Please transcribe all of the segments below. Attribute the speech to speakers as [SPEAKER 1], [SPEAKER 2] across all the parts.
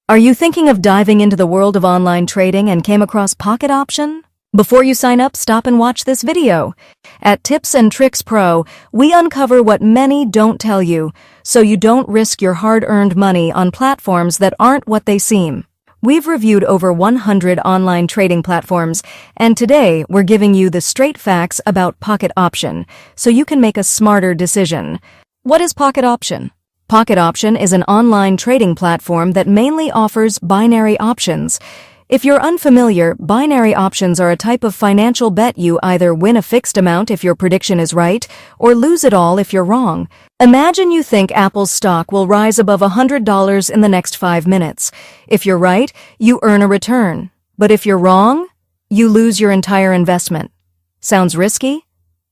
[SPEAKER 1] Are you thinking of diving into the world of online trading and came across Pocket Option? Before you sign up, stop and watch this video. At Tips and Tricks Pro, we uncover what many don't tell you, so you don't risk your hard-earned money on platforms that aren't what they seem. We've reviewed over 100 online trading platforms, and today we're giving you the straight facts about Pocket Option, so you can make a smarter decision. What is Pocket Option? Pocket Option is an online trading platform that mainly offers binary options. If you're unfamiliar, binary options are a type of financial bet. You either win a fixed amount if your prediction is right, or lose it all if you're wrong. Imagine you think Apple's stock will rise above $100 in the next 5 minutes. If you're right, you earn a return. But if you're wrong, you lose your entire investment. Sounds risky?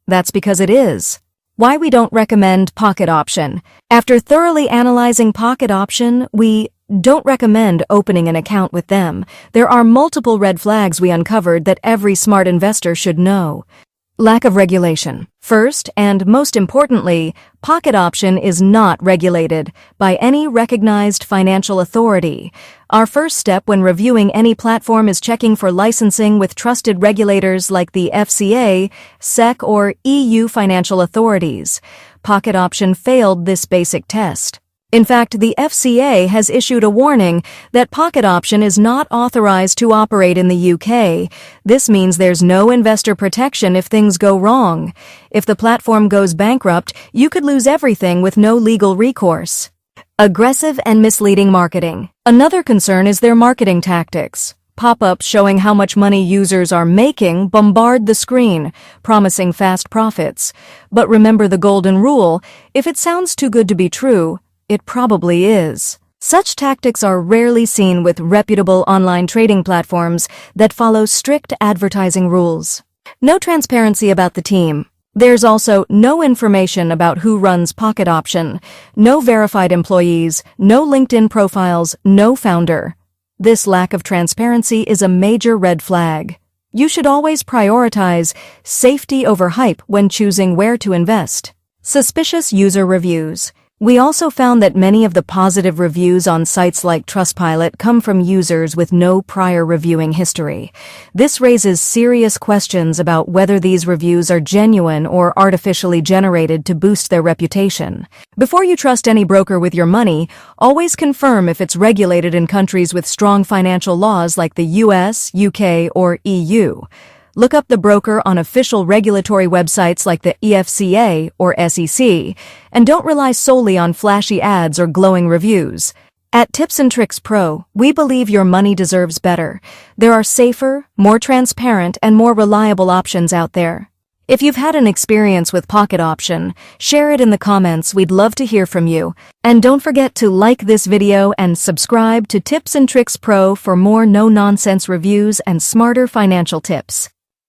[SPEAKER 1] That's because it is. Why we don't recommend Pocket Option. After thoroughly analyzing Pocket Option, we don't recommend opening an account with them. There are multiple red flags we uncovered that every smart investor should know. Lack of regulation. First, and most importantly, Pocket Option is not regulated by any recognized financial authority. Our first step when reviewing any platform is checking for licensing with trusted regulators like the FCA, SEC, or EU financial authorities. Pocket Option failed this basic test. In fact, the FCA has issued a warning that Pocket Option is not authorized to operate in the UK. This means there's no investor protection if things go wrong. If the platform goes bankrupt, you could lose everything with no legal recourse. Aggressive and misleading marketing. Another concern is their marketing tactics. Pop-ups showing how much money users are making bombard the screen, promising fast profits. But remember the golden rule: if it sounds too good to be true, it probably is. Such tactics are rarely seen with reputable online trading platforms that follow strict advertising rules. No transparency about the team. There's also no information about who runs Pocket Option, no verified employees, no LinkedIn profiles, no founder. This lack of transparency is a major red flag. You should always prioritize safety over hype when choosing where to invest. Suspicious user reviews. We also found that many of the positive reviews on sites like Trustpilot come from users with no prior reviewing history. This raises serious questions about whether these reviews are genuine or artificially generated to boost their reputation. Before you trust any broker with your money, always confirm if it's regulated in countries with strong financial laws like the US, UK, or EU. Look up the broker on official regulatory websites like the EFCA or SEC, and don't rely solely on flashy ads or glowing reviews. At Tips and Tricks Pro, we believe your money deserves better. There are safer, more transparent, and more reliable options out there. If you've had an experience with Pocket Option, share it in the comments. We'd love to hear from you. And don't forget to like this video and subscribe to Tips and Tricks Pro for more no-nonsense reviews and smarter financial tips.